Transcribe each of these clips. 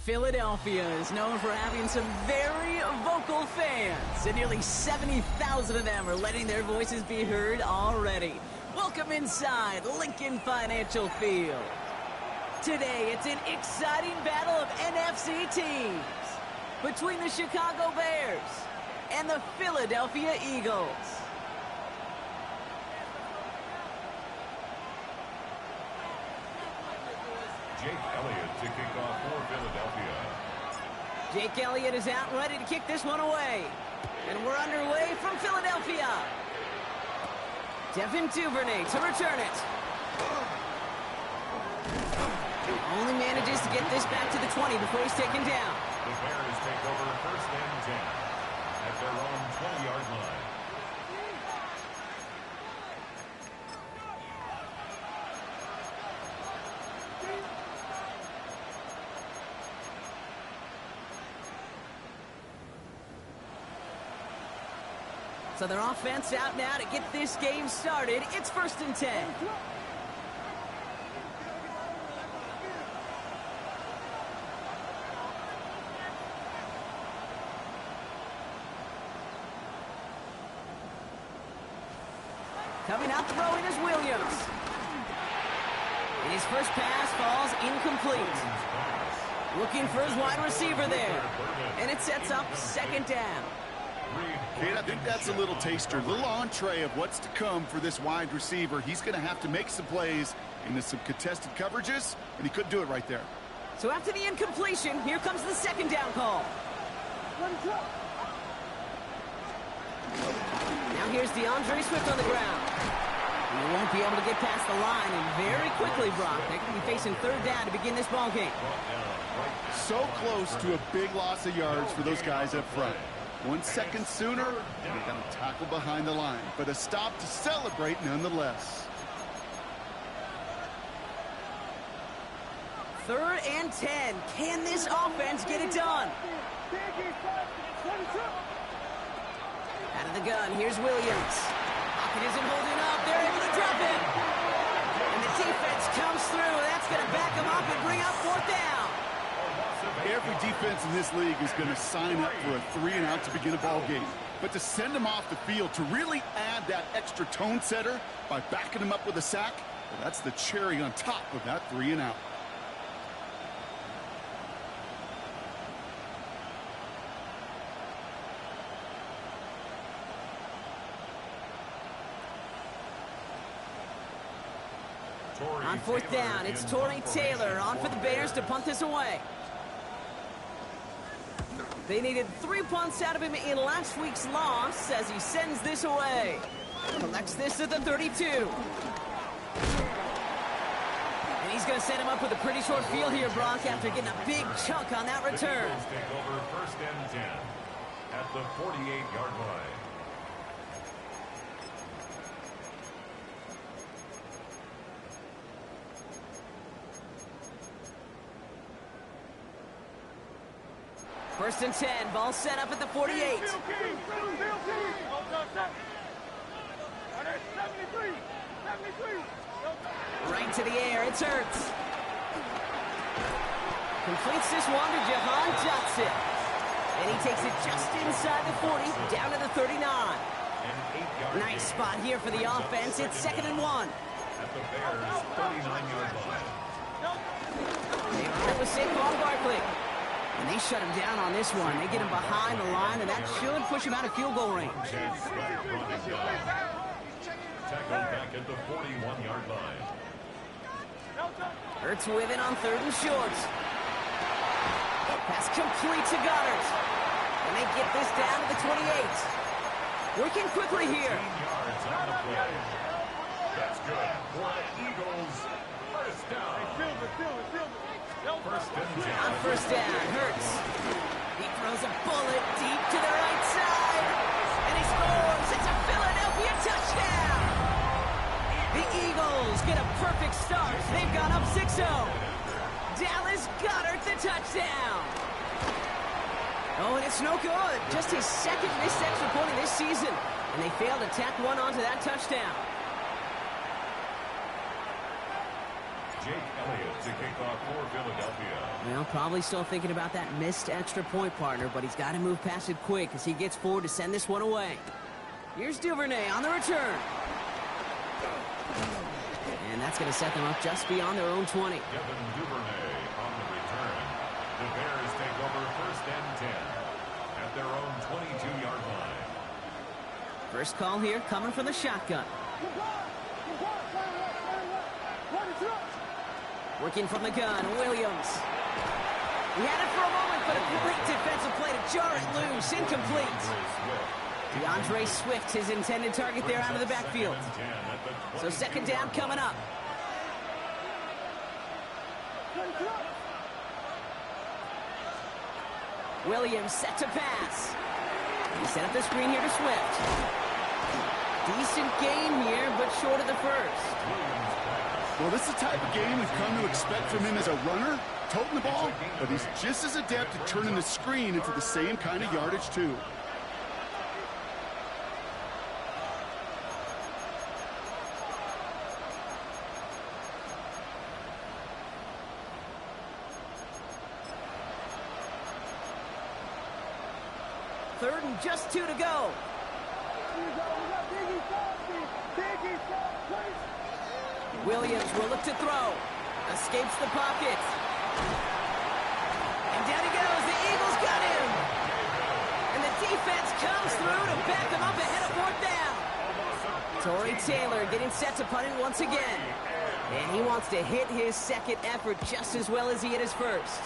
Philadelphia is known for having some very vocal fans, and nearly 70,000 of them are letting their voices be heard already. Welcome inside Lincoln Financial Field. Today, it's an exciting battle of NFC teams between the Chicago Bears and the Philadelphia Eagles. Jake Elliott to kick off for Philadelphia. Jake Elliott is out ready to kick this one away. And we're underway from Philadelphia. Devin Duvernay to return it. Only manages to get this back to the 20 before he's taken down. The Bears take over first and 10 at their own 20-yard line. So their offense out now to get this game started. It's first and 10. Coming out throwing is Williams. And his first pass falls incomplete. Looking for his wide receiver there. And it sets up second down. Kate, I think that's a little taster, a little entree of what's to come for this wide receiver. He's going to have to make some plays into some contested coverages, and he couldn't do it right there. So after the incompletion, here comes the second down call. Now here's DeAndre Swift on the ground. He won't be able to get past the line, and very quickly, Brock, they're going to be facing third down to begin this ball game. So close to a big loss of yards for those guys up front. 1 second sooner, and they got a tackle behind the line, but a stop to celebrate nonetheless. Third and 10. Can this offense get it done? Out of the gun, here's Williams. Pocket isn't holding up. They're able to drop it. And the defense comes through. That's going to back them up and bring up fourth down. Every defense in this league is going to sign up for a 3-and-out to begin a ball game. But to send them off the field, to really add that extra tone setter by backing them up with a sack, well, that's the cherry on top of that 3-and-out. On fourth down, it's Torrey Taylor on for the Bears to punt this away. They needed 3 punts out of him in last week's loss as he sends this away. Collects this at the 32. And he's going to set him up with a pretty short field here, Brock, after getting a big chunk on that return. The Eagles take over first and 10 at the 48-yard line. First and 10, ball set up at the 48. Right to the air, it's Hurts. Completes this one to Jahan Johnson. And he takes it just inside the 40, down to the 39. Nice spot here for the offense. It's second and 1. At the Bears' 39-yard line. They run it with Saquon Barkley. And they shut him down on this one. They get him behind the line, and that should push him out of field goal range. Tackled back at the 41-yard line. Hurts with it on third and short. Pass complete to Goddard. And they get this down to the 28. Working quickly here. 15 yards on the play. That's good for the Eagles. First down. First and 10. On first down, Hurts. He throws a bullet deep to the right side. And he scores. It's a Philadelphia touchdown. The Eagles get a perfect start. They've gone up 6-0. Dallas Goedert the touchdown. Oh, and it's no good. Just his second missed extra point of this season. And they failed to tack one onto that touchdown. Jake Elliott to kick off for Philadelphia. Well, probably still thinking about that missed extra point, partner, but he's got to move past it quick as he gets forward to send this one away. Here's Duvernay on the return. And that's going to set them up just beyond their own 20. Devin Duvernay on the return. The Bears take over 1st and 10 at their own 22-yard line. First call here coming from the shotgun. Working from the gun, Williams. He had it for a moment, but a great defensive play to jar it loose. Incomplete. DeAndre Swift, his intended target there out of the backfield. So 2nd down coming up. Williams set to pass. He set up the screen here to Swift. Decent gain here, but short of the first. Well, this is the type of game we've come to expect from him as a runner, toting the ball, but he's just as adept at turning the screen into the same kind of yardage, too. Third and just 2 to go. Williams will look to throw. Escapes the pocket. And down he goes. The Eagles got him. And the defense comes through to back him up ahead of 4th down. Torrey Taylor getting set to punt it once again. And he wants to hit his second effort just as well as he hit his first.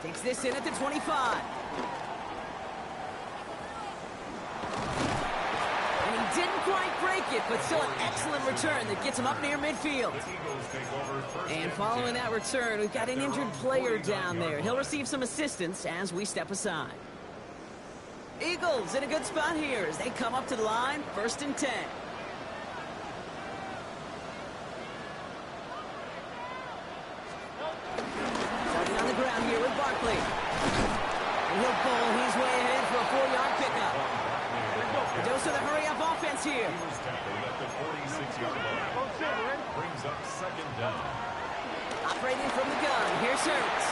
Takes this in at the 25. Didn't quite break it, but still an excellent return that gets him up near midfield. And following that return, we've got an injured player down there. He'll receive some assistance as we step aside. Eagles in a good spot here as they come up to the line, 1st and 10. Starting on the ground here with Barkley. And he'll pull his way ahead for a 4-yard pickup. A dose of the hurry-up offense here. He was tackled at the 46-yard line. Brings up 2nd down. Operating from the gun. Here's Hurts.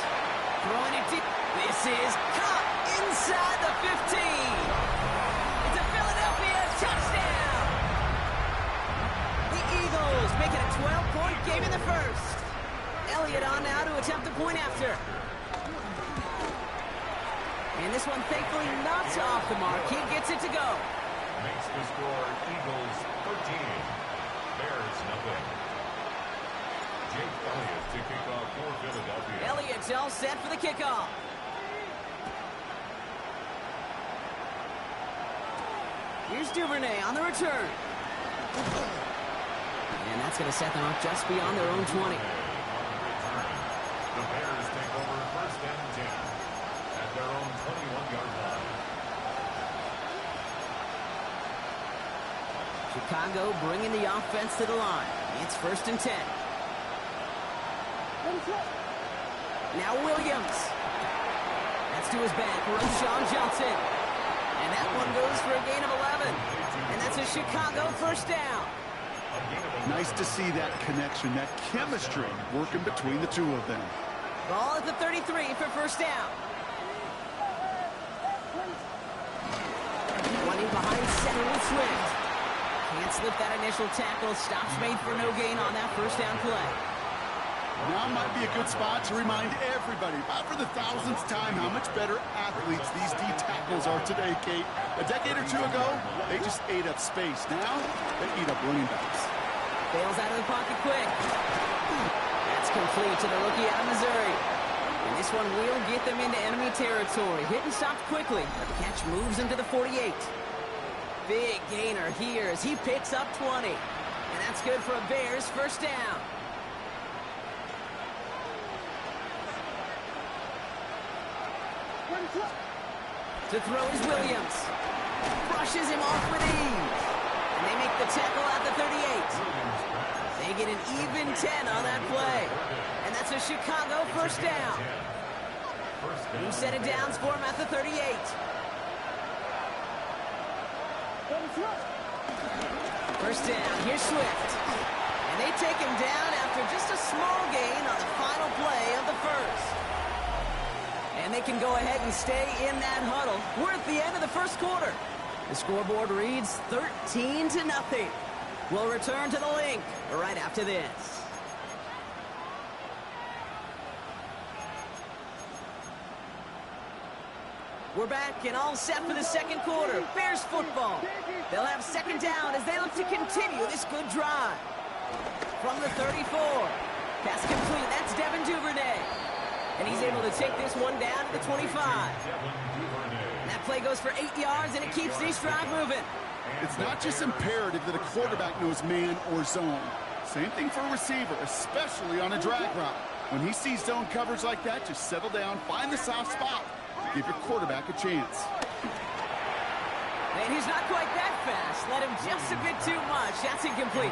Throwing it deep. This is caught inside the 15. It's a Philadelphia touchdown. The Eagles make it a 12-point game in the first. Elliott on now to attempt the point after. And this one thankfully not off the mark. He gets it to go. Makes the score Eagles 13. Bears nothing. Jake Elliott to kick off for Philadelphia. Elliott's all set for the kickoff. Here's Duvernay on the return. And that's going to set them up just beyond their own 20. The Bears take over 1st and 10 at their own 21-yard line. Chicago bringing the offense to the line. It's 1st and 10. Now Williams. That's to his back. Roshan Johnson. And that one goes for a gain of 11. And that's a Chicago 1st down. Nice to see that connection, that chemistry working between the two of them. Ball at the 33 for 1st down. Running behind center with Swift. Can't slip that initial tackle. Stops made for no gain on that 1st down play. Now might be a good spot to remind everybody, about for the 1000th time, how much better athletes these D tackles are today, Kate. A decade or 2 ago, they just ate up space. Now, they eat up running backs. Bails out of the pocket quick. That's complete to the rookie out of Missouri. And this one will get them into enemy territory. Hit and stopped quickly, but the catch moves into the 48. Big gainer here as he picks up 20. And that's good for a Bears 1st down. To throw is Williams. Brushes him off with ease. And they make the tackle at the 38. They get an even 10 on that play. And that's a Chicago 1st down. New set of downs for him at the 38. First down, here's Swift. And they take him down after just a small gain on the final play of the first. And they can go ahead and stay in that huddle. We're at the end of the first quarter. The scoreboard reads 13-0. We'll return to the link right after this. We're back and all set for the second quarter. Bears football. They'll have second down as they look to continue this good drive. From the 34. Pass complete. That's Devin Duvernay. And he's able to take this one down to the 25. And that play goes for 8 yards, and it keeps this drive moving. It's not just imperative that a quarterback knows man or zone. Same thing for a receiver, especially on a drag route. When he sees zone coverage like that, just settle down, find the soft spot. Give your quarterback a chance. And he's not quite that fast. Let him just a bit too much. That's incomplete.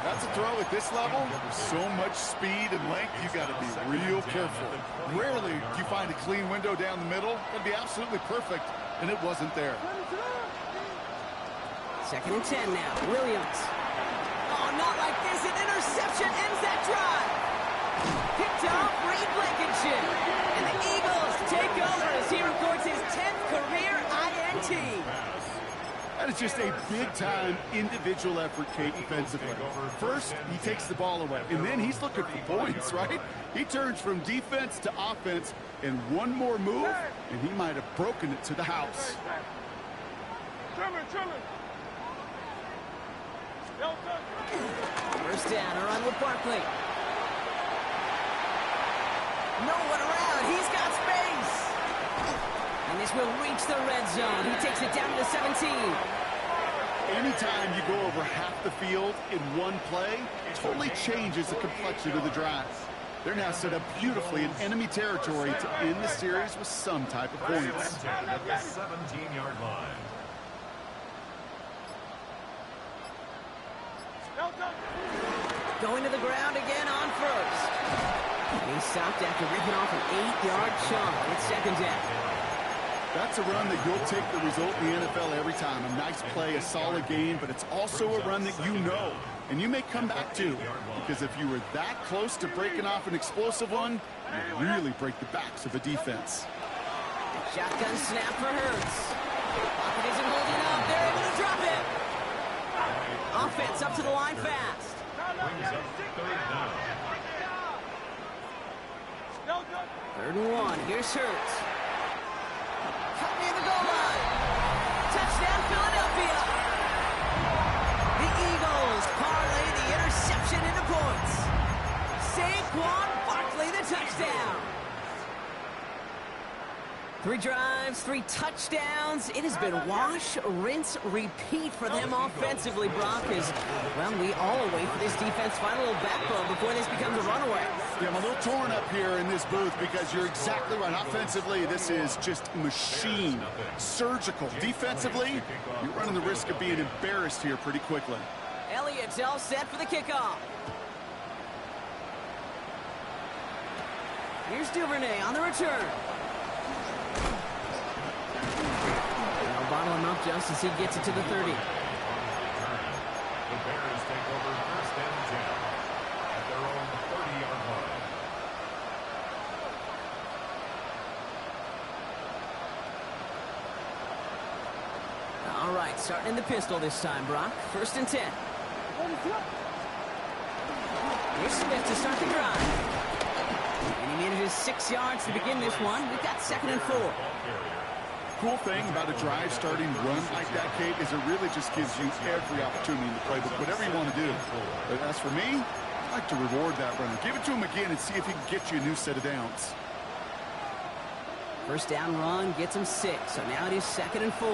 That's a throw at this level. So much speed and length, you got to be real careful. Rarely do you find a clean window down the middle. That'd be absolutely perfect, and it wasn't there. Second and 10 now. Williams. Oh, not like this. An interception ends that drive. Picked off Reed Blankenship. And the Eagles take over as he records his 10th career INT. That is just a big-time individual effort, Kate, defensively. First, he takes the ball away, and then he's looking for points, right? He turns from defense to offense, and one more move, and he might have broken it to the house. First down, a run with Barkley. No one around. He's got space. And this will reach the red zone. He takes it down to the 17. Anytime you go over half the field in one play, it totally changes the complexion of the drive. They're now set up beautifully in enemy territory to end the series with some type of points. At the 17-yard line. Going to the ground again on first. And he's stopped after ripping off an 8-yard chunk. It's second down. That's a run that you'll take the result in the NFL every time. A nice play, a solid gain, but it's also a run that you know, and you may come back to. Because if you were that close to breaking off an explosive one, you really break the backs of a defense. Shotgun snap for Hurts. Pocket isn't holding up. They're able to drop it. Offense up to the line fast. Third and 1. Here's Hurts. Cut near the goal line. Touchdown, Philadelphia. The Eagles parlay the interception into points. Saquon Barkley, the touchdown. 3 drives, 3 touchdowns. It has been wash, rinse, repeat for them offensively, Brock, as, well, we all await for this defense final little backbone before this becomes a runaway. Yeah, I'm a little torn up here in this booth because you're exactly right. Offensively, this is just machine, surgical. Defensively, you're running the risk of being embarrassed here pretty quickly. Elliott's all set for the kickoff. Here's Duvernay on the return. They'll bottle him up just as he gets it to the 30. The Bears take over first and 10 at their own 30-yard line. All right, starting in the pistol this time, Brock. First and 10. Here's Smith to start the drive. And he manages 6 yards to begin this one. We've got second and 4. Cool thing about a drive starting run like that, Kate, is it really just gives you every opportunity in the playbook, whatever you want to do. But as for me, I like to reward that runner. Give it to him again and see if he can get you a new set of downs. First down run gets him 6. So now it is second and 4.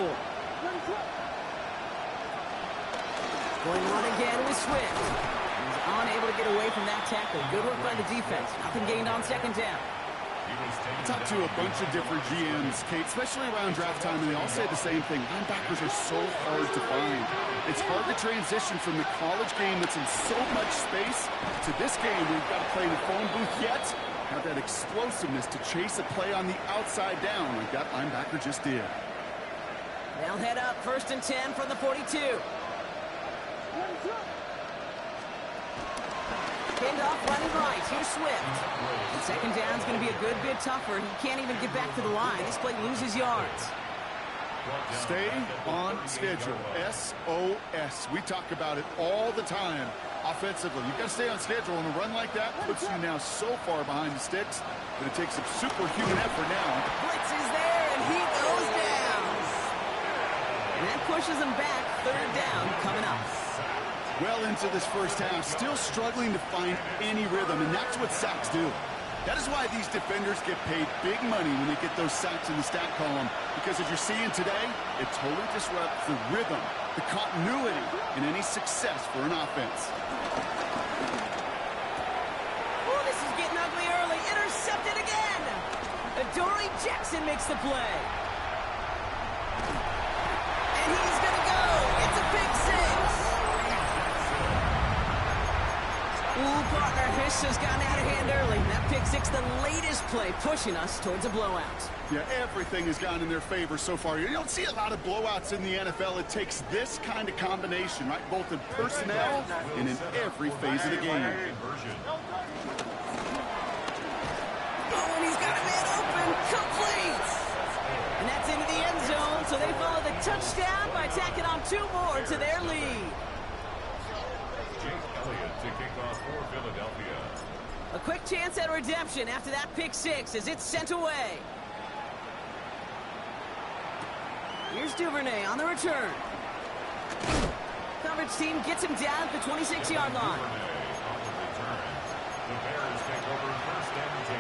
Going run again with Swift. He's unable to get away from that tackle. Good work by the defense. Nothing gained on second down. Talk to a bunch of different GMs, Kate, especially around draft time, and they all say the same thing. Linebackers are so hard to find. It's hard to transition from the college game that's in so much space to this game where you've got to play in the phone booth yet have that explosiveness to chase a play on the outside down like that linebacker just did. They'll head up first and 10 from the 42. Pinned off running right. Here's Swift. And second down's going to be a good bit tougher. He can't even get back to the line. This play loses yards. Stay on schedule. SOS. We talk about it all the time. Offensively, you've got to stay on schedule, and a run like that puts you now so far behind the sticks that it takes some superhuman effort now. Blitz is there, and he goes down. And that pushes him back. Third down coming up. Well into this first half, still struggling to find any rhythm, and that's what sacks do. That is why these defenders get paid big money when they get those sacks in the stat column, because as you're seeing today, it totally disrupts the rhythm, the continuity, and any success for an offense. Oh, this is getting ugly early. Intercepted again. Adoree Jackson makes the play. And he's going to go. It's a big six. Ooh, partner, this has gotten out of hand early. That pick six, the latest play, pushing us towards a blowout. Yeah, everything has gone in their favor so far. You don't see a lot of blowouts in the NFL. It takes this kind of combination, right? Both in personnel and in every phase of the game. Oh, and he's got a man open. Complete. And that's into the end zone, so they follow the touchdown by tacking on 2 more to their lead. To kick off for Philadelphia. A quick chance at redemption after that pick six as it's sent away. Here's Duvernay on the return. Coverage team gets him down at the 26-yard line. On the return. The Bears take over first and 10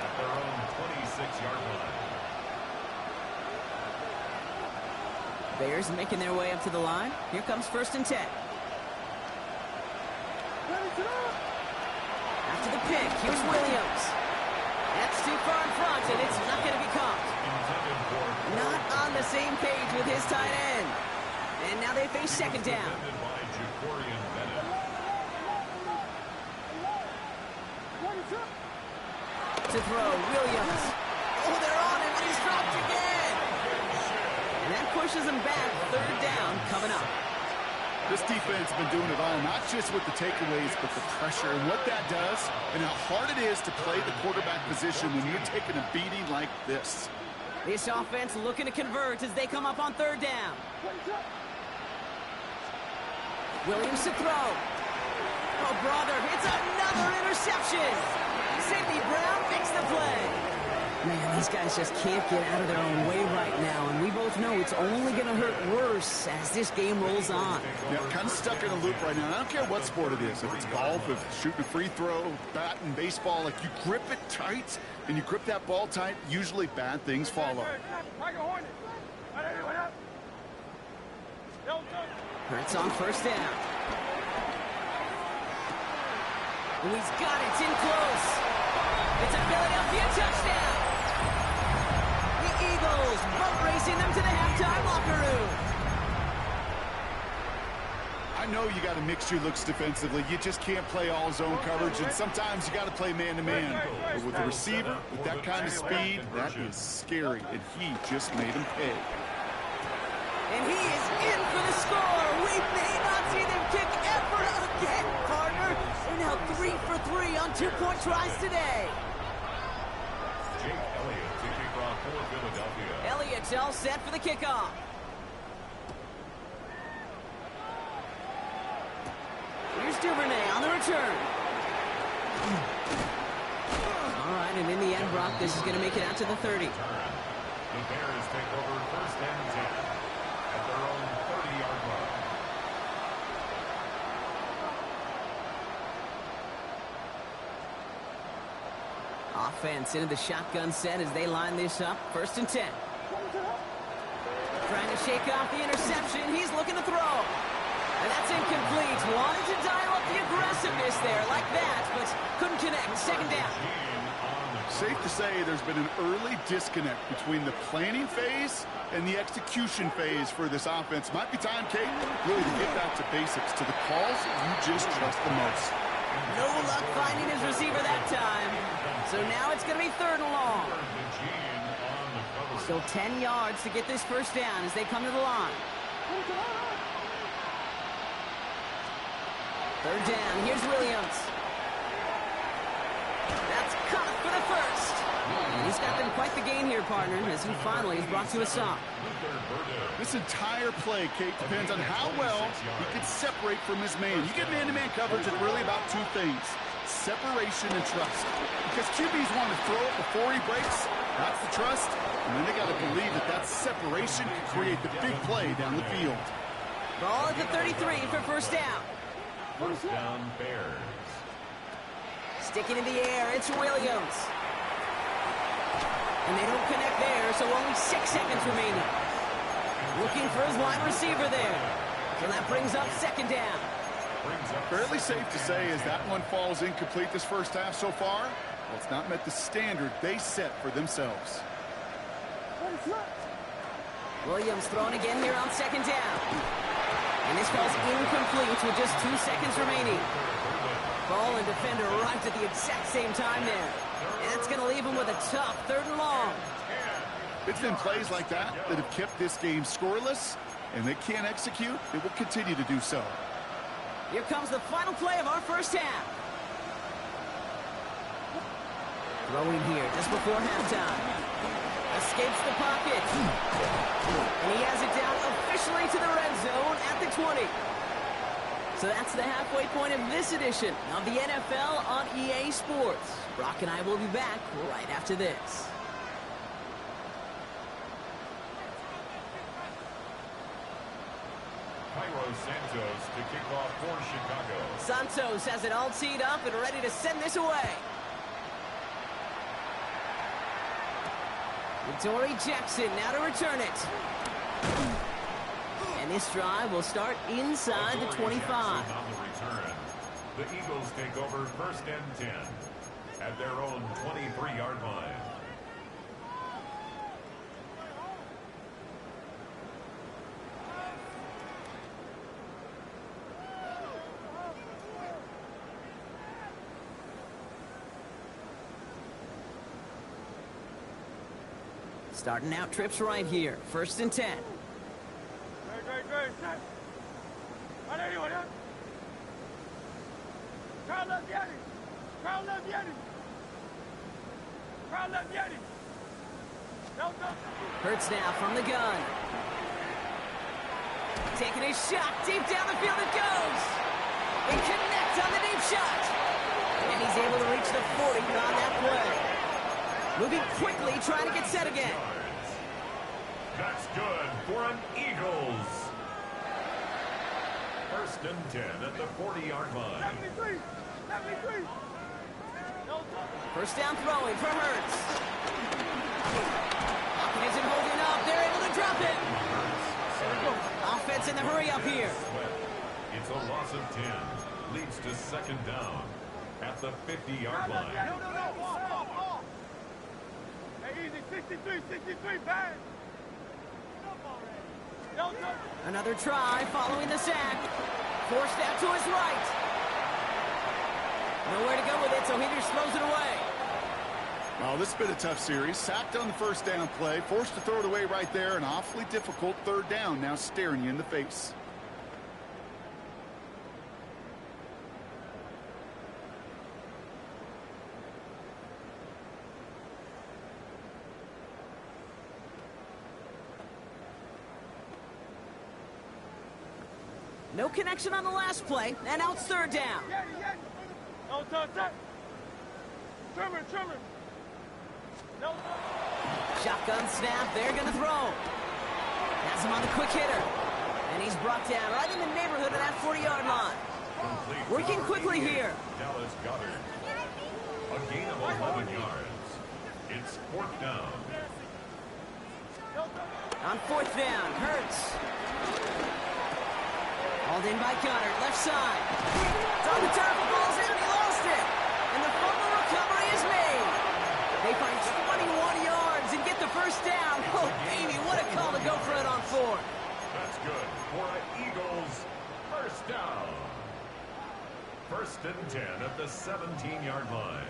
at their own 26-yard line. Bears making their way up to the line. Here comes first and 10. After the pick, here's Williams. That's too far in front, and it's not going to be caught. Not on the same page with his tight end. And now they face second down. To throw, Williams. Oh, they're on him, and he's dropped again. And that pushes him back. Third down coming up. This defense has been doing it all, not just with the takeaways, but the pressure and what that does and how hard it is to play the quarterback position when you're taking a beating like this. This offense looking to convert as they come up on third down. Williams to throw. Oh, brother, it's another interception. Safety Brown makes the play. Man, these guys just can't get out of their own way right now, and we both know it's only going to hurt worse as this game rolls on. Yeah, kind of stuck in a loop right now. I don't care what sport it is. If it's golf, if it's shooting a free throw, batting, baseball, like you grip it tight and you grip that ball tight, usually bad things follow. Hurts on first down. Oh, he's got it. It's in close. It's a Philadelphia touchdown. The Eagles boat racing them to the halftime locker room. I know you got to mix your looks defensively. You just can't play all zone coverage, and sometimes you got to play man-to-man. But with the receiver, with that kind of speed, that is scary, and he just made him pay. And he is in for the score. We may not see them kick ever again, partner. They're now 3 for 3 on 2-point tries today. Jake Elliott to kick off for Philadelphia. Elliott's all set for the kickoff. Here's Duvernay on the return. All right, and in the end, Brock, this is going to make it out to the 30. The Bears take over first and 10 at their own 30-yard line. Offense into the shotgun set as they line this up. First and 10. Trying to shake off the interception. He's looking to throw. And that's incomplete. Wanted to dial up the aggressiveness there like that, but couldn't connect. Second down. Safe to say there's been an early disconnect between the planning phase and the execution phase for this offense. Might be time, Kate, really to get back to basics, to the calls you just trust the most. No luck finding his receiver that time. So now it's going to be third and long. Still 10 yards to get this first down as they come to the line. Third down. Here's Williams. That's caught for the first. And he's got them quite the gain here, partner, as he finally is brought to a stop. This entire play, Kate, depends on how well he can separate from his man. You get man-to-man coverage, it's really about two things: separation and trust. Because QBs want to throw it before he breaks. That's the trust. And then they got to believe that that separation can create the big play down the field. Ball at the 33 for first down. First down, Bears. Sticking in the air, it's Williams. And they don't connect there, so only 6 seconds remaining. Looking for his wide receiver there. So that brings up second down. Fairly safe to say as that one falls incomplete this first half so far. Well, it's not met the standard they set for themselves. Williams throwing again here on second down. And this falls incomplete with just 2 seconds remaining. Ball and defender arrived at the exact same time there. And that's going to leave him with a tough third and long. It's been plays like that that have kept this game scoreless, and they can't execute. They will continue to do so. Here comes the final play of our first half. Throwing here just before halftime. Escapes the pocket. And he has it down officially to the red zone at the 20. So that's the halfway point of this edition of the NFL on EA Sports. Brock and I will be back right after this. Santos to kick off for Chicago. Santos has it all teed up and ready to send this away. Dory Jackson now to return it. And this drive will start inside the 25. On the return. The Eagles take over first and 10 at their own 23-yard line. Starting out trips right here. First and 10. Hurts now from the gun. Taking a shot. Deep down the field it goes. They connect on the deep shot. And he's able to reach the 40 on that play. Moving quickly, trying to get set again. That's good for an Eagles. First and 10 at the 40-yard line. 73. First down throwing for Hurts. Hopkins isn't holding up. They're able to drop it. Offense in the hurry up here. It's a loss of 10. Leads to second down at the 50-yard line. No. Hey, easy. 63, bang. Another try following the sack. Forced out to his right. Nowhere to go with it, so he just throws it away. Well, this has been a tough series. Sacked on the first down play. Forced to throw it away right there. An awfully difficult third down now staring you in the face. No connection on the last play, and now it's third down. No touch. Trimmer. No. Shotgun snap, they're going to throw. Has him on the quick hitter. And he's brought down right in the neighborhood of that 40-yard line. Working quickly here. Dallas Goddard. A gain of 11 yards. It's fourth down. On fourth down, Hurts. Hauled in by Goddard, left side. It's on the turf, the ball's in, he lost it. And the fumble recovery is made. They find 21 yards and get the first down. Oh, baby, what a call to go for it on fourth. That's good for an Eagles first down. First and 10 at the 17-yard line.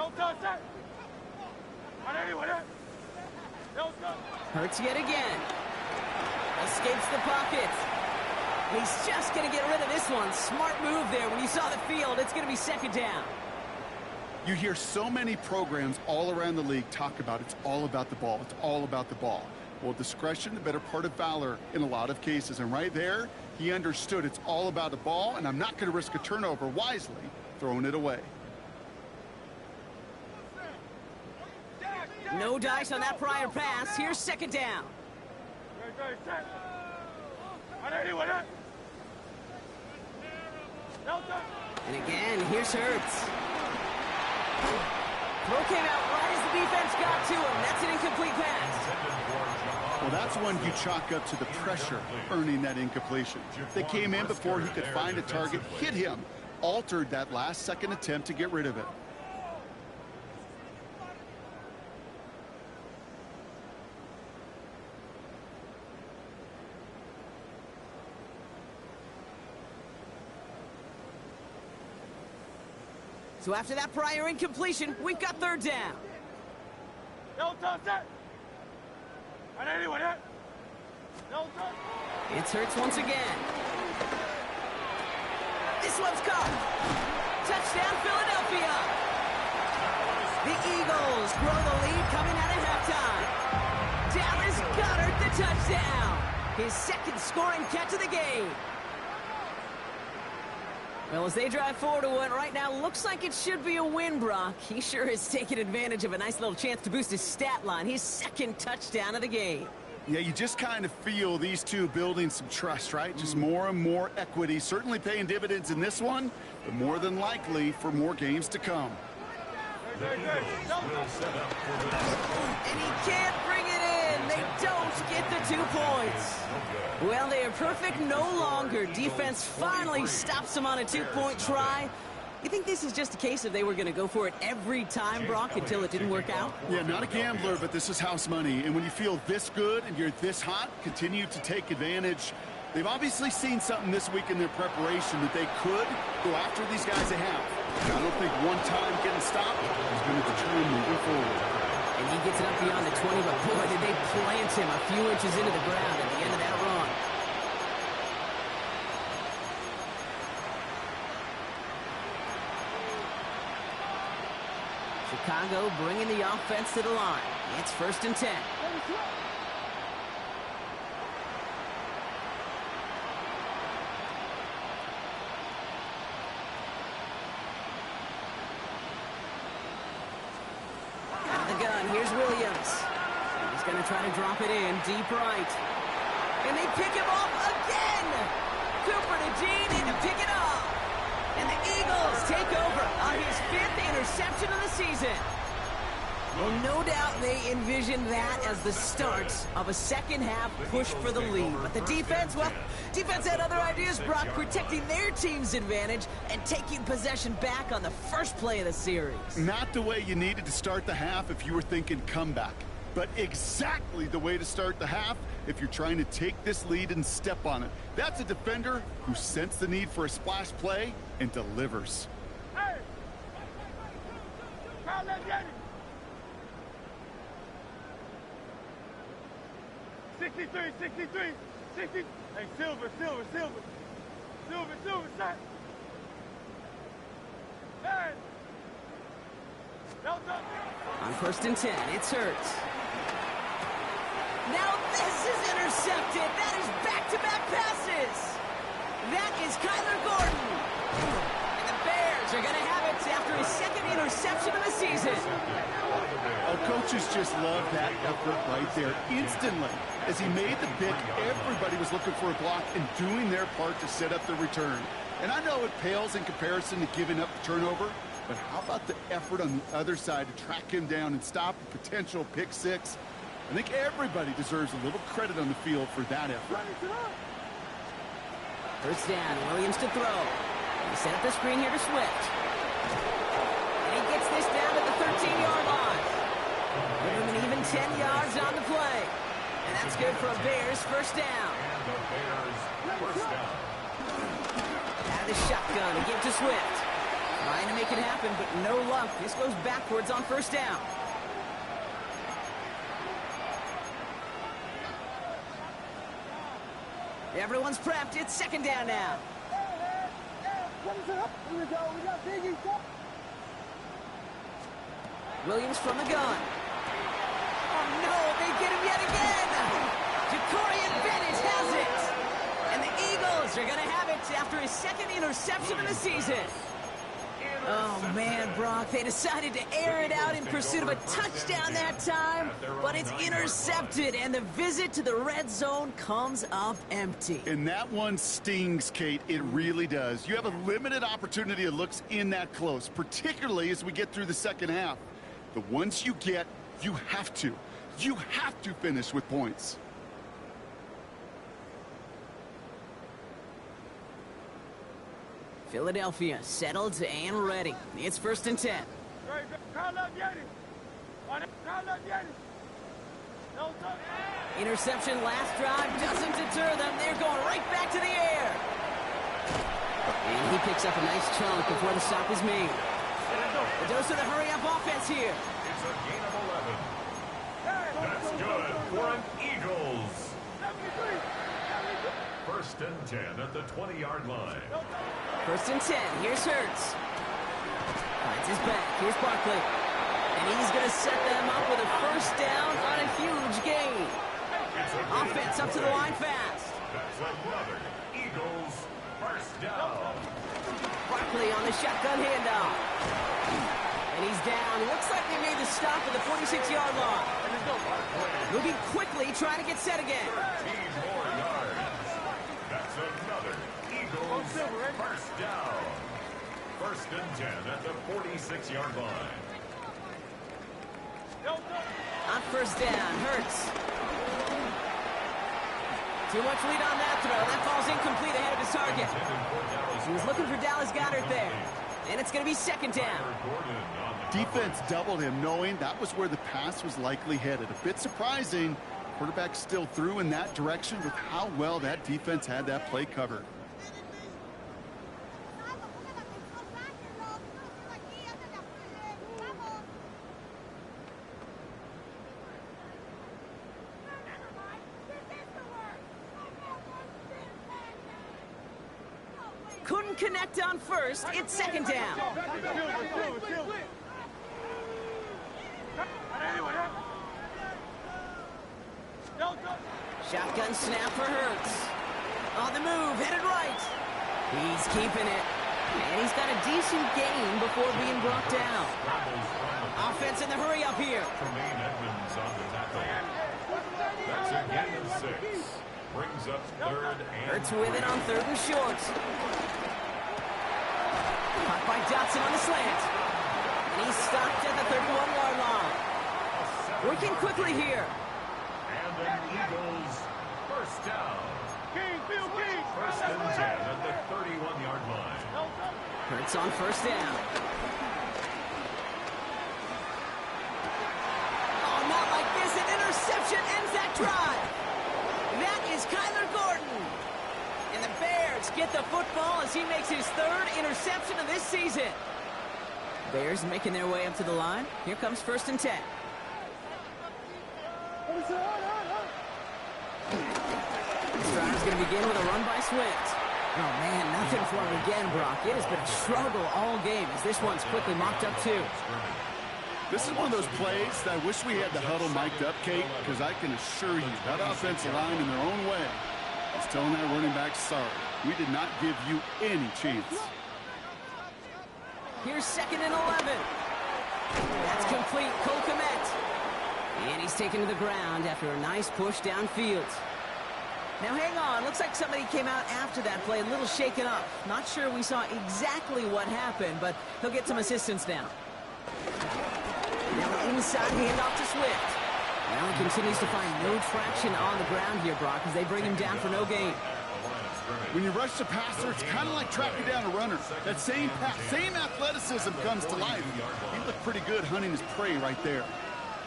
Don't touch that. On anyone, eh? Don't touch. Hurts yet again. Escapes the pocket. He's just going to get rid of this one. Smart move there. When you saw the field, it's going to be second down. You hear so many programs all around the league talk about it's all about the ball. It's all about the ball. Well, discretion, the better part of valor in a lot of cases. And right there, he understood it's all about the ball, and I'm not going to risk a turnover, wisely throwing it away. No dice on that prior pass. Here's second down. On anyone, eh? Don't touch. And again, here's Hurts. Throw came out right as the defense got to him. That's an incomplete pass. Well, that's one you chalk up to the pressure earning that incompletion. They came in before he could find a target, hit him, altered that last-second attempt to get rid of it. So after that prior incompletion, we've got third down. Don't touch that. On anyone, eh? Don't touch. It's Hurts once again. This one's caught. Touchdown, Philadelphia. The Eagles grow the lead coming out of halftime. Dallas Goedert the touchdown. His second scoring catch of the game. Well, as they drive forward to what right now looks like it should be a win, Brock. He sure is taking advantage of a nice little chance to boost his stat line. His second touchdown of the game. Yeah, you just kind of feel these two building some trust, right? Just more and more equity. Certainly paying dividends in this one, but more than likely for more games to come. The Eagles will set up for the... And he can't bring it in. They don't get the 2 points. Well, they are perfect no longer. Defense finally stops them on a 2-point try. You think this is just a case of they were going to go for it every time, Brock, until it didn't work out? Yeah, not a gambler, but this is house money. And when you feel this good and you're this hot, continue to take advantage. They've obviously seen something this week in their preparation that they could go after these guys they have. I don't think one time getting stopped is going to deter them moving forward. And he gets it up beyond the 20, but boy, did they plant him a few inches into the ground at the end of that run. Chicago bringing the offense to the line. It's 1st and 10. Out of the gun, here's Williams. He's going to try to drop it in deep right. And they pick him off again. Cooper to Dean in to pick it off. And the Eagles take over on his 5th interception of the season. Well, no doubt they envisioned that as the start of a second-half push for the lead. But the defense, well, defense had other ideas, Brock, protecting their team's advantage and taking possession back on the first play of the series. Not the way you needed to start the half if you were thinking comeback, but exactly the way to start the half if you're trying to take this lead and step on it. That's a defender who sensed the need for a splash play and delivers. Hey! Crowd, let's get it! 63, 63, 60. Hey, Silver, set. Hey! No, no. On 1st and 10, it's Hurts. Now this is intercepted. That is back-to-back passes. That is Kyler Gordon. And the Bears are going to have it after his 2nd interception of the season. Our coaches just love that effort right there. Instantly, as he made the pick, everybody was looking for a block and doing their part to set up the return. And I know it pales in comparison to giving up the turnover, but how about the effort on the other side to track him down and stop a potential pick six? I think everybody deserves a little credit on the field for that effort. First down, Williams to throw. He set up the screen here to Swift. And he gets this down to the 13-yard line. Give him an even 10 yards on the play. And that's good for a Bears first down. And the Bears first down. Out of the shotgun, to give to Swift. Trying to make it happen, but no luck. This goes backwards on first down. Everyone's prepped. It's second down now. Williams from the gun. Oh, no, they get him yet again. Jacorian Bennett has it. And the Eagles are going to have it after his second interception of the season. Oh, man, Brock, they decided to air it out in pursuit of a touchdown that time, but it's intercepted, and the visit to the red zone comes up empty. And that one stings, Kate. It really does. You have a limited opportunity of looks in that close, particularly as we get through the second half. The ones you get, you have to finish with points. Philadelphia settled and ready. It's first and 10. Interception last drive doesn't deter them. They're going right back to the air. And he picks up a nice chunk before the stop is made. A dose of the hurry-up offense here. It's a gain of 11. That's good for an Eagles. First and 10 at the 20-yard line. First and 10. Here's Hurts. Finds his back. Here's Barkley. And he's going to set them up with a first down on a huge gain. Offense up to the line fast. That's another Eagles first down. Barkley on the shotgun handoff. And he's down. Looks like they made the stop at the 46-yard line. Moving quickly, trying to get set again. 13 more yards. That's another Eagles first down. First and 10 at the 46-yard line. On first down, Hurts. Too much lead on that throw. That falls incomplete ahead of his target. He was looking for Dallas Goedert there. And it's going to be second down. Defense doubled him, knowing that was where the pass was likely headed. A bit surprising. Quarterback still threw in that direction with how well that defense had that play covered. Couldn't connect on first. It's second down. Shotgun snap for Hurts. On the move, headed right. He's keeping it. And he's got a decent gain before being brought down. Offense in the hurry up here. Tremaine Edmonds on the tackle. That's a gain of 6. Brings up third and Hurts with it on third and short. Caught by Dotson on the slant. And he's stopped at the 31-yard line. Working quickly here. And an Eagles first down. First and 10 at the 31-yard line. Hurts on first down. Oh, not like this. An interception ends that drive. That is Kyler Gordon. And the Bears get the football as he makes his third interception of this season. Bears making their way up to the line. Here comes first and 10. This drive is going to begin with a run by Swift. Oh, man, nothing for him again, Brock. It has been a struggle all game as this one's quickly mocked up, too. This is one of those plays that I wish we had the huddle mic'd up, Kate, because I can assure you that offensive line in their own way is telling that running back, sorry, we did not give you any chance. Here's second and 11. That's complete. Cole Kmet. And he's taken to the ground after a nice push downfield. Now, hang on. Looks like somebody came out after that play a little shaken up. Not sure we saw exactly what happened, but he'll get some assistance now. Now an inside handoff to Swift. Now he continues to find no traction on the ground here, Brock, as they bring him down for no gain. When you rush the passer, it's kind of like tracking down a runner. That same pass, same athleticism comes to life. He looked pretty good hunting his prey right there.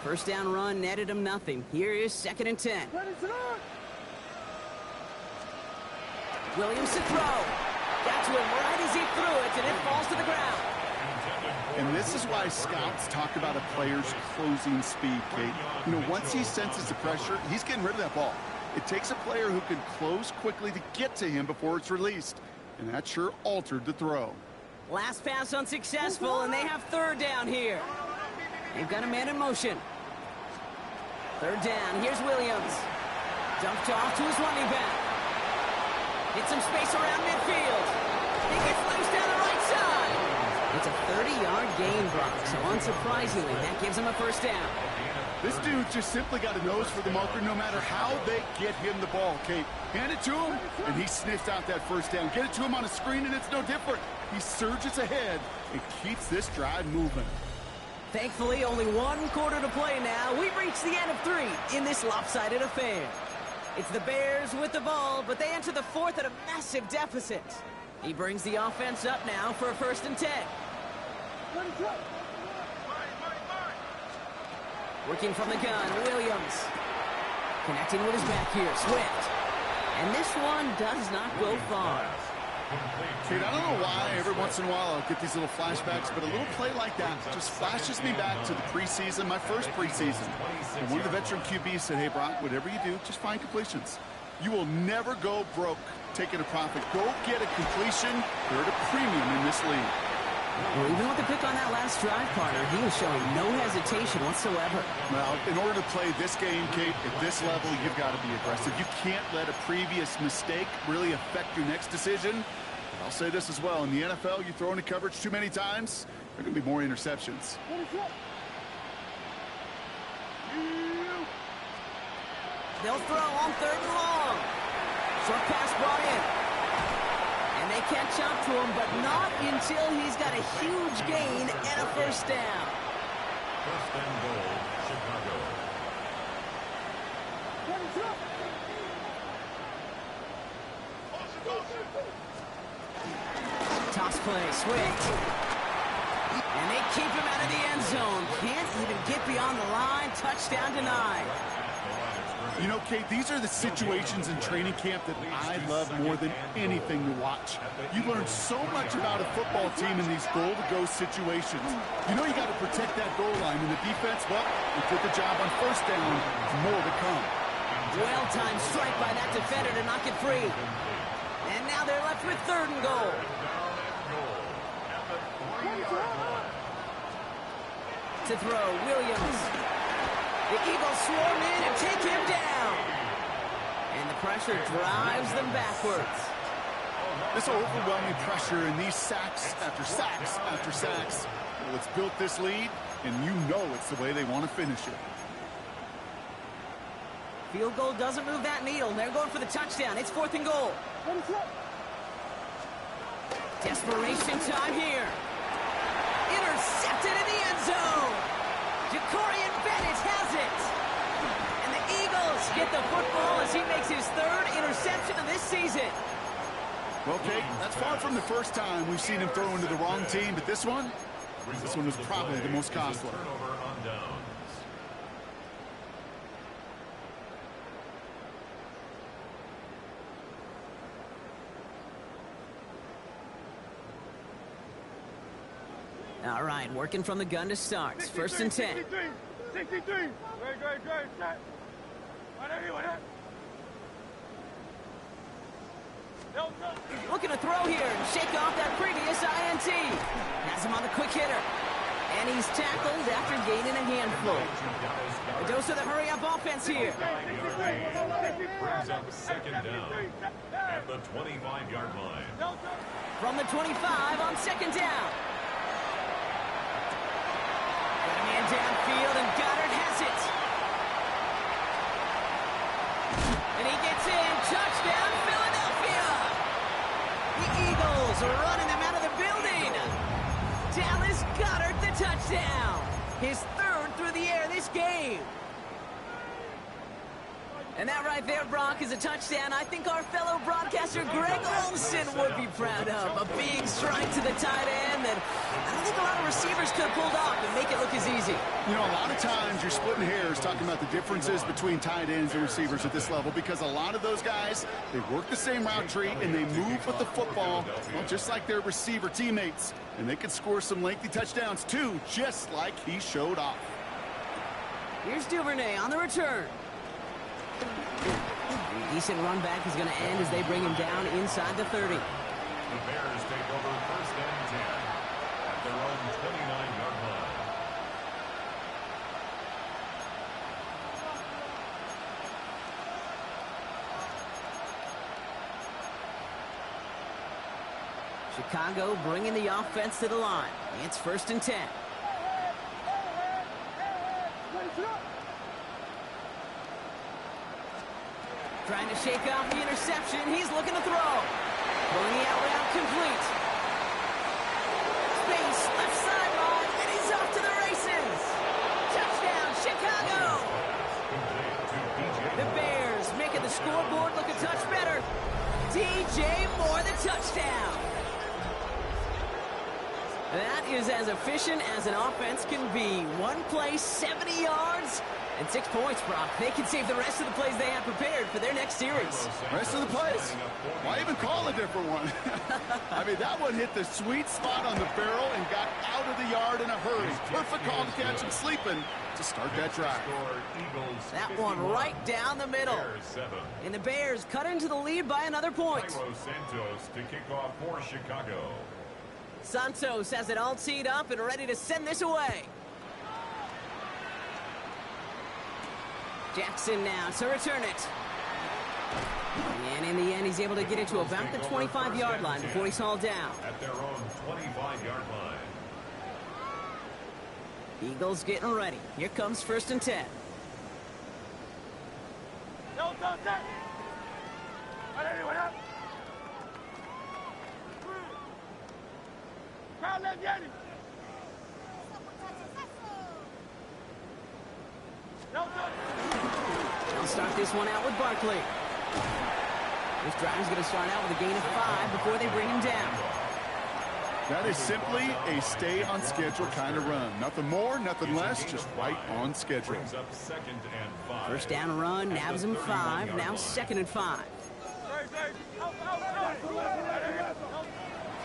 First down run netted him nothing. Here is second and 10. Williams to throw. Got to him right as he threw it, and it falls to the ground. This is why scouts talk about a player's closing speed, Kate. You know, once he senses the pressure, he's getting rid of that ball. It takes a player who can close quickly to get to him before it's released. And that sure altered the throw. Last pass unsuccessful, and they have third down here. They've got a man in motion. Third down, here's Williams. Dumped off to his running back. Gets some space around midfield. He gets loose down the right side. It's a 30-yard gain, Brock, so unsurprisingly, that gives him a first down. This dude just simply got a nose for the marker no matter how they get him the ball, Kate. Hand it to him, and he sniffs out that first down. Get it to him on a screen, and it's no different. He surges ahead and keeps this drive moving. Thankfully, only one quarter to play now. We've reached the end of 3 in this lopsided affair. It's the Bears with the ball, but they enter the fourth at a massive deficit. He brings the offense up now for a 1st and 10. Working from the gun, Williams. Connecting with his back here, Swift. And this one does not go far. Dude, I don't know why every once in a while I'll get these little flashbacks, but a little play like that just flashes me back to the preseason, my first preseason. And one of the veteran QBs said, hey, Brock, whatever you do, just find completions. You will never go broke taking a profit. Go get a completion. They're at a premium in this league. Well, even with the pick on that last drive, partner, he was showing no hesitation whatsoever. Well, in order to play this game, Kate, at this level, you've got to be aggressive. You can't let a previous mistake really affect your next decision. But I'll say this as well. In the NFL, you throw into coverage too many times, there are going to be more interceptions. They'll throw on 3rd and long. Short pass brought in. And they catch up to him, but not until he's got a huge gain and a first down. 1st and goal, Chicago. Toss play, Swift. And they keep him out of the end zone. Can't even get beyond the line. Touchdown denied. You know, Kate, these are the situations in training camp that I love more than anything to watch. You learn so much about a football team in these goal-to-go situations. You know you got to protect that goal line, and the defense, well, they did the job on 1st down. More to come. Well-timed strike by that defender to knock it free. And now they're left with 3rd and goal. To throw, Williams. The Eagles swarm in and take him down. And the pressure drives them backwards. This overwhelming pressure and these sacks after sacks after sacks. Well, it's built this lead, and you know it's the way they want to finish it. Field goal doesn't move that needle. They're going for the touchdown. It's 4th and goal. Desperation time here. Intercepted in the end zone. Jacorian Bennett has it. And the Eagles get the football as he makes his 3rd interception of this season. Well, Kate, that's far from the first time we've seen him throw into the wrong team, but this one was probably the most costly. Turnover on downs. All right, working from the gun to start. 1st and 10. 63. Great, set. Looking to throw here and shake off that previous INT. Has him on the quick hitter. And he's tackled after gaining a handful. A dose of the hurry-up offense here. Brings up 2nd down at the 25-yard line. From the 25 on 2nd down. Got a man downfield, and Goddard has it. And he gets in. Touchdown, Philadelphia. The Eagles are running them out of the building. Dallas Goddard the touchdown. His 3rd through the air this game. And that right there, Brock, is a touchdown I think our fellow broadcaster Greg Olsen would be proud of. A big strike to the tight end, and I don't think a lot of receivers could have pulled off and make it look as easy. You know, a lot of times you're splitting hairs talking about the differences between tight ends and receivers at this level because a lot of those guys, they work the same route tree and they move with the football, well, just like their receiver teammates. And they can score some lengthy touchdowns, too, just like he showed off. Here's Duvernay on the return. A decent run back is going to end as they bring him down inside the 30. The Bears take over 1st and 10 at their own 29-yard line. Chicago bringing the offense to the line. It's 1st and 10. Trying to shake off the interception. He's looking to throw. Pulling the out route complete. Space, left sideline, and he's off to the races. Touchdown, Chicago! The Bears making the scoreboard look a touch better. DJ Moore, the touchdown. That is as efficient as an offense can be. One play, 70 yards, and 6 points, Brock. They can save the rest of the plays they have prepared for their next series. Rest of the plays? Why even call a different one? I mean, that one hit the sweet spot on the barrel and got out of the yard in a hurry. Perfect call to catch him sleeping to start that drive. That one right down the middle. And the Bears cut into the lead by another point. Santos to kick off for Chicago. Santos has it all teed up and ready to send this away. Jackson now to return it. And in the end, he's able to get it to about the 25-yard line before he's hauled down. At their own 25-yard line. Eagles getting ready. Here comes 1st and 10. They'll start this one out with Barkley. This drive is going to start out with a gain of 5 before they bring him down. That is simply a stay-on-schedule kind of run. Nothing more, nothing less, just right on schedule. Brings up 2nd and 5. First down run, nabs him 5, now 2nd and 5.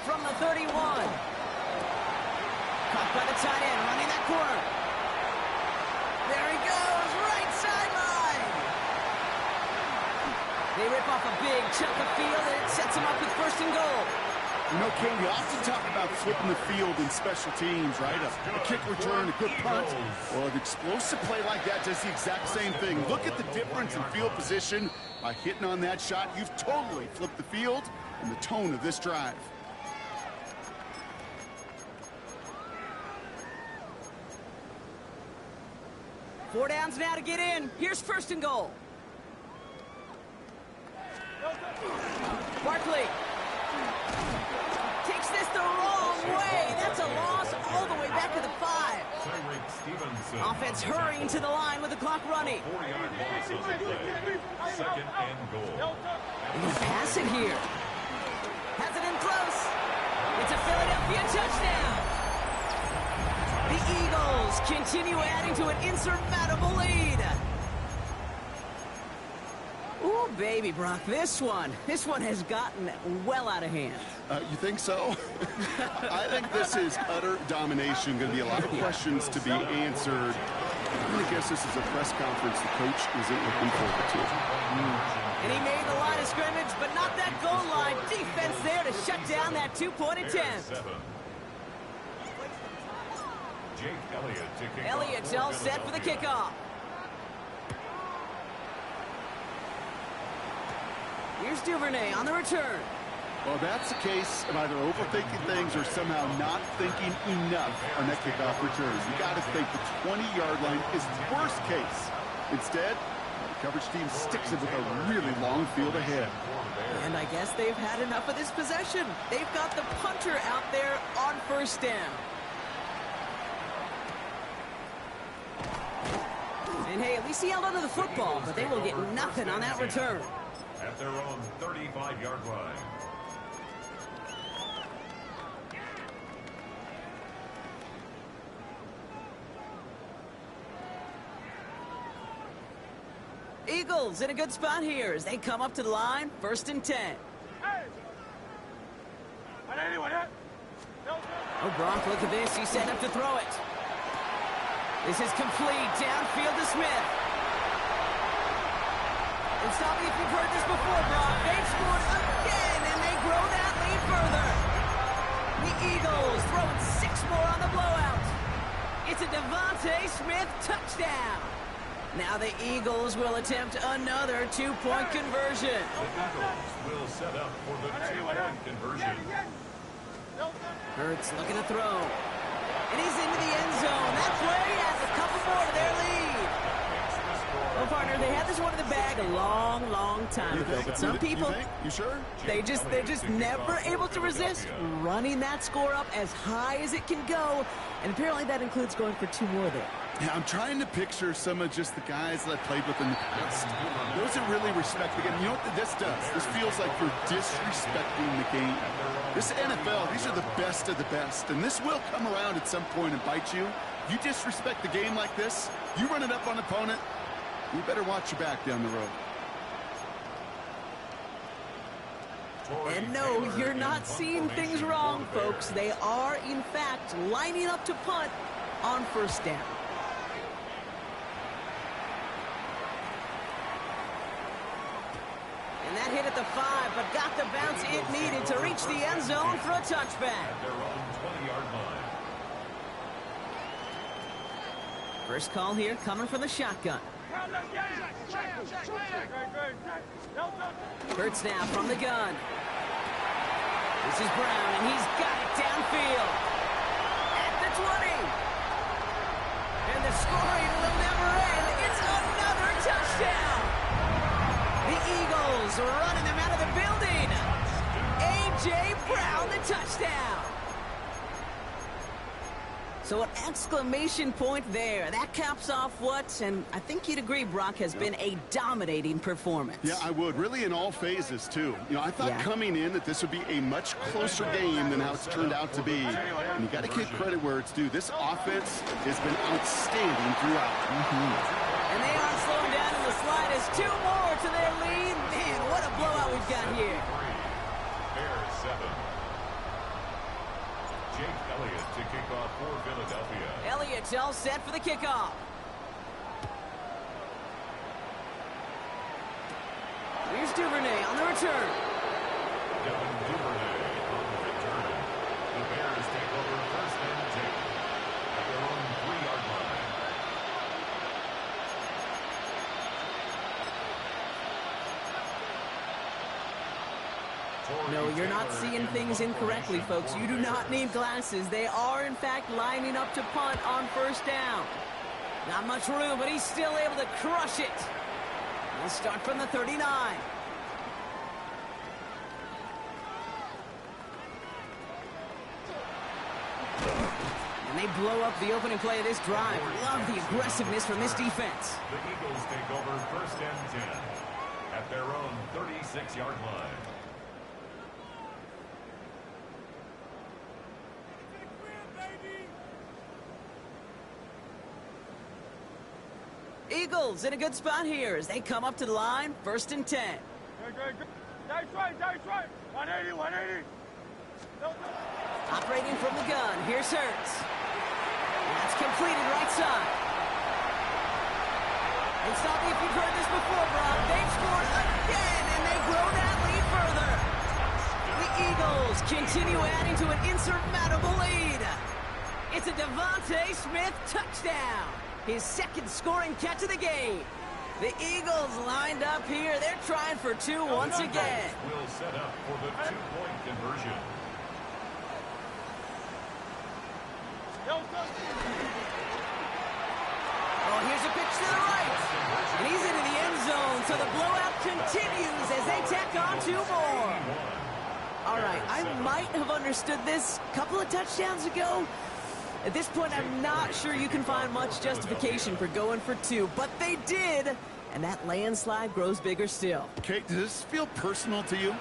From the 31. Caught by the tight end, running that corner. There he goes, right sideline. They rip off a big chunk of field, and it sets him up with 1st and goal. You know, King, we often talk about flipping the field in special teams, right? A kick return, a good punt. Well, an explosive play like that does the exact same thing. Look at the difference in field position. By hitting on that shot, you've totally flipped the field and the tone of this drive. Four downs now to get in. Here's 1st and goal. Barkley takes this the wrong way. That's a loss all the way back to the 5. Offense hurrying to the line with the clock running. 4-yard loss on the play. 2nd and goal. They're going to pass it here. Has it in close. It's a Philadelphia touchdown. The Eagles continue adding to an insurmountable lead. Ooh, baby, Brock, this one has gotten well out of hand. You think so? I think this is utter domination. Going to be a lot of questions to be answered. I'm going to guess this is a press conference the coach isn't looking forward to. And he made the line of scrimmage, but not that goal line. Defense there to shut down that 2-point attempt. Elliott's all set for the kickoff. Here's Duvernay on the return. Well, that's the case of either overthinking things or somehow not thinking enough on that kickoff return. You got to think the 20-yard line is worst case. Instead, the coverage team sticks it with a really long field ahead. And I guess they've had enough of this possession. They've got the punter out there on 1st down. And hey, at least he held onto the football, but they will get nothing on that return. At their own 35-yard line. Eagles in a good spot here as they come up to the line, 1st and 10. Oh, Brock, look at this. He's set up to throw it. This is complete. Downfield to Smith. And stop me if you've heard this before, Brock. They've scored again, and they grow that lead further. The Eagles throwing 6 more on the blowout. It's a Devontae Smith touchdown. Now the Eagles will attempt another 2-point conversion. The Eagles will set up for the 2-point conversion. Hurts looking to throw. And he's into the end zone. That play adds a couple more to their lead. Well, partner, they had this one in the bag a long, long time ago. But some people, you sure? they're just never able to resist running that score up as high as it can go. And apparently that includes going for 2 more there. Yeah, I'm trying to picture some of just the guys that I played with in the past. Those that really respect the game. You know what this does? This feels like you're disrespecting the game. This NFL, these are the best of the best. And this will come around at some point and bite you. You disrespect the game like this, you run it up on an opponent, you better watch your back down the road. And no, you're not seeing things wrong, folks. They are, in fact, lining up to punt on 1st down. And that hit at the 5, but got the bounce it needed to reach the end zone for a touchback. At their own 20-yard line. First call here coming from the shotgun. Hurts now from the gun. This is Brown, and he's got it downfield. At the 20. And the scoring will never end. It's another touchdown. The Eagles running them out of the building. A.J. Brown, the touchdown. So an exclamation point there. That caps off what, and I think you'd agree, Brock, has been a dominating performance. Yeah, I would. Really in all phases, too. You know, I thought coming in that this would be a much closer game than how it's turned out to be. And you got to give credit where it's due. This offense has been outstanding throughout. And they aren't slowing down in the slightest. 2 more to their lead. Man, what a blowout we've got here. Bears 7. Jake Elliott to kick off for Philadelphia. Elliott's all set for the kickoff. Here's Duvernay on the return. Devin Duvernay on the return. The Bears take over 1st and 10 at their own 3-yard line. No, you're not seeing things incorrectly, folks. You do not need glasses. They are, in fact, lining up to punt on 1st down. Not much room, but he's still able to crush it. We'll start from the 39. And they blow up the opening play of this drive. Love the aggressiveness from this defense. The Eagles take over 1st and 10 at their own 36-yard line. Eagles in a good spot here as they come up to the line, 1st and 10. Nice right. 180. Operating from the gun, here's Hurts. That's completed right side. And stop me if you've heard this before, Brock. They've scored again, and they grow that lead further. The Eagles continue adding to an insurmountable lead. It's a Devontae Smith touchdown. His 2nd scoring catch of the game. The Eagles lined up here. They're trying for 2 once again. Will set up for the 2-point conversion. Oh, here's a pitch to the right. And he's into the end zone, so the blowout continues as they tack on 2 more. All right, I might have understood this a couple of touchdowns ago. At this point, I'm not sure you can find much justification for going for 2, but they did, and that landslide grows bigger still. Kate, does this feel personal to you?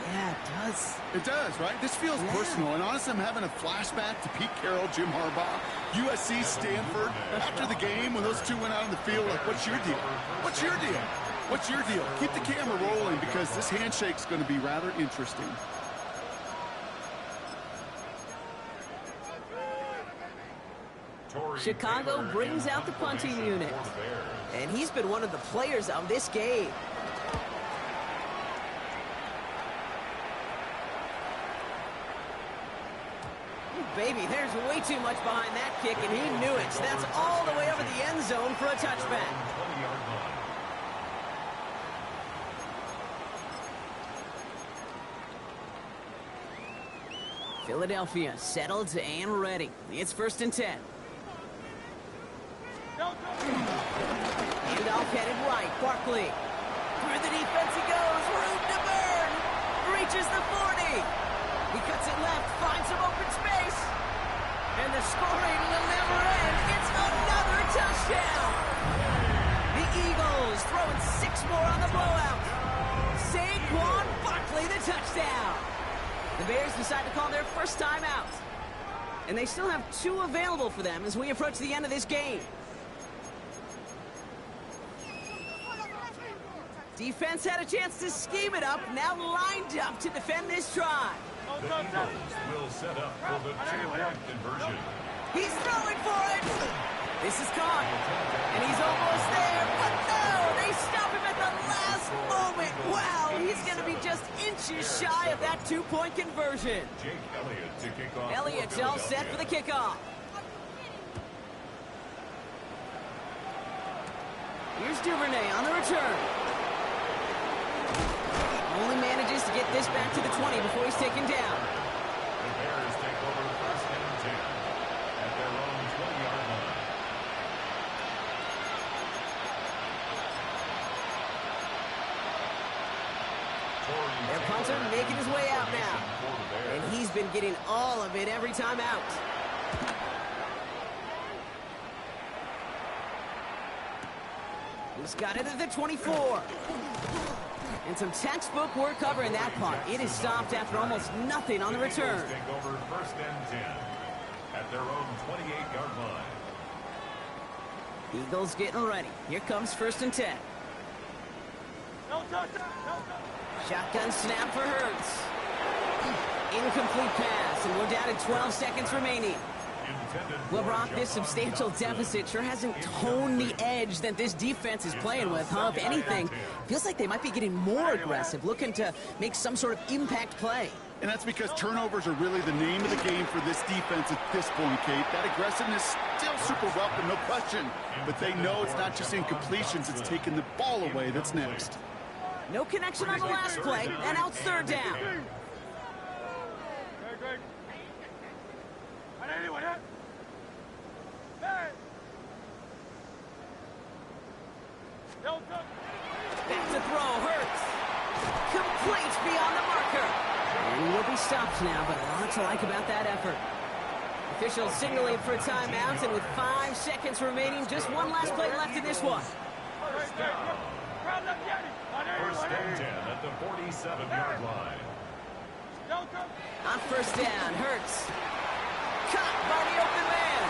Yeah, it does. It does, right? This feels personal, and honestly, I'm having a flashback to Pete Carroll, Jim Harbaugh, USC, Stanford. After the game, when those 2 went out on the field, like, what's your deal? What's your deal? What's your deal? Keep the camera rolling because this handshake's going to be rather interesting. Chicago brings out the punting unit. And he's been one of the players of this game. Baby, there's way too much behind that kick, and he knew it. So that's all the way over the end zone for a touchback. Philadelphia settled and ready. It's 1st and 10. Handoff headed right. Barkley. Through the defense he goes. Room to burn. Reaches the 40. He cuts it left. Finds some open space. And the scoring will never end. It's another touchdown. The Eagles throwing 6 more on the blowout. Saquon Barkley the touchdown. The Bears decide to call their first time out. And they still have 2 available for them as we approach the end of this game. Defense had a chance to scheme it up, now lined up to defend this drive. The Eagles will set up for the 2-point conversion. He's throwing for it. This is caught. And he's almost there. But no, they stop him at the last moment. Wow, he's going to be just inches shy of that 2-point conversion. Jake Elliott to kick off. Elliott's all set for the kickoff. Here's Duvernay on the return. Only manages to get this back to the 20 before he's taken down. The Bears take over 1st and 10 at their own 20-yard line. Their punter making his way out now. And he's been getting all of it every time out. He's got it at the 24. And some textbook work covering that punt. It is stopped after almost nothing on the return. Take over 1st and 10 at their own 28-yard line. Eagles getting ready. Here comes 1st and 10. Shotgun snap for Hurts. Incomplete pass, and we're down to 12 seconds remaining. Well, Brock, this substantial deficit sure hasn't toned the edge that this defense is playing with, huh? If anything, feels like they might be getting more aggressive, looking to make some sort of impact play. And that's because turnovers are really the name of the game for this defense at this point, Kate. That aggressiveness still super welcome, no question. But they know it's not just incompletions, it's taking the ball away that's next. No connection on the last play, and out 3rd down. Back to throw, Hurts. Complete beyond the marker. And he will be stopped now, but a lot to like about that effort. Officials signaling for a timeout, and with 5 seconds remaining, just one last play left in this one. 1st down. 1st and 10 at the 47-yard line. On 1st down, Hurts. Caught by the open man.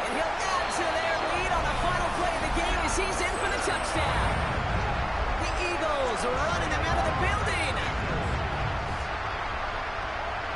And he'll add to their lead on the final play of the game as he's in for the touchdown. The Eagles are running them out of the building.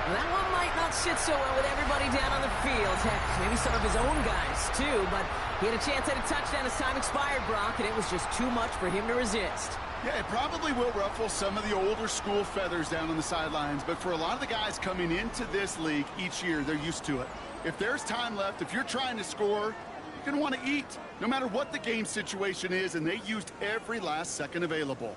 Well, that one might not sit so well with everybody down on the field. Heck, maybe some of his own guys, too. But he had a chance at a touchdown as time expired, Brock, and it was just too much for him to resist. Yeah, it probably will ruffle some of the older school feathers down on the sidelines, but for a lot of the guys coming into this league each year, they're used to it. If there's time left, if you're trying to score, you're going to want to eat, no matter what the game situation is, and they used every last second available.